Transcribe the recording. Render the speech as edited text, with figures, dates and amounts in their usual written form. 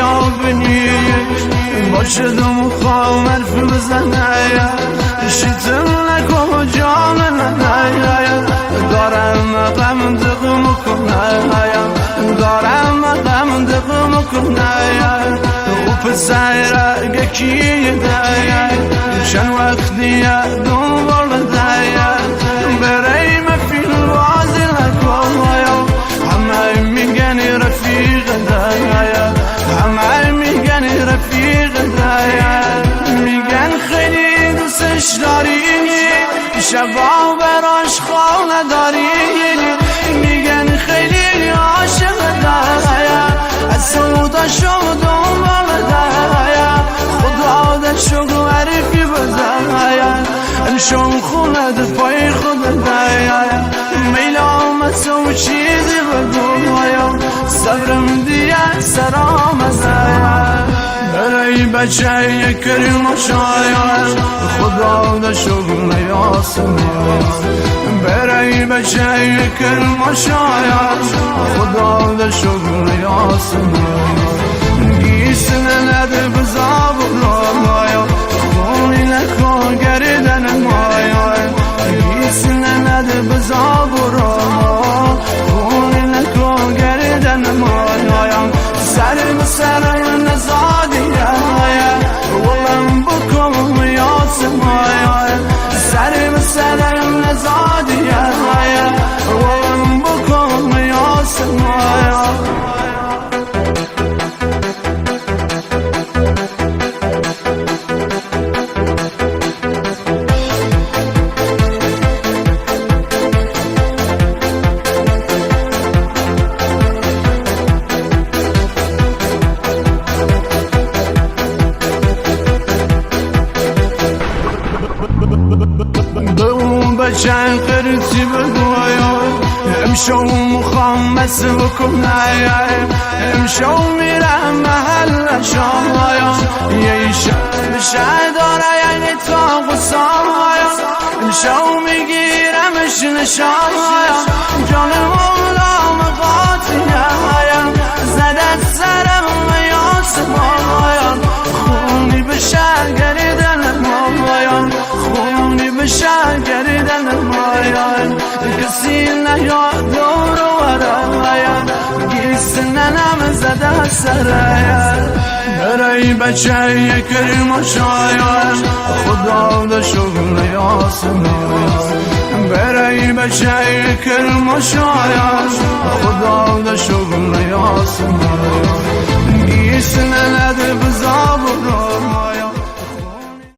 یا بنیش باشدم خوام حرف بزنه شیطن نکو جانم دارم غم دقم کنه دارم غم دقم کنه و پسر گکی ده چند وقتی دنبال ده برای مفیل بازی نکن همه میگن رفیق ده همه میگن رفیق ده میگن خیلی دوستش داری شبا براش خانه داری میگن خیلی عاشق ده از سودا شد دنبال ده خدا ده شد عرفی بده انشون خونه ده پای خود ده میل آمد و چیزی بگو صبرم دیگه سرام برای بچه کریم شاید خدا ده شغل یاسمین برای بچه کریم شاید خدا ده شغل یاسمین گیسنه نده بزاب مایا خونی نکن گردن مایا گیسنه نده بزاب ما خونی نکن گردن مایا سرم سرم نزادی ولم بکم یاسمین سرم سرم نزادی ولم بکم یاسمین بچن قرصی بگویا امشو مخمس بکنه امشو میرم محل شامایا یه شب داره یعنی تا قصایا امشو میگیرمش نشایا جان مولام قاطیه زدت سرم یاسمایا خونی بشه گریدن مایا خونی بشه گریدن مایا کسی نیاد دور و ورایا گیسنه نم زده سرایا برای بچه کریم شاید خدا ده شغل یاسمین برای بچه کریم شاید خدا ده شغل یاسمین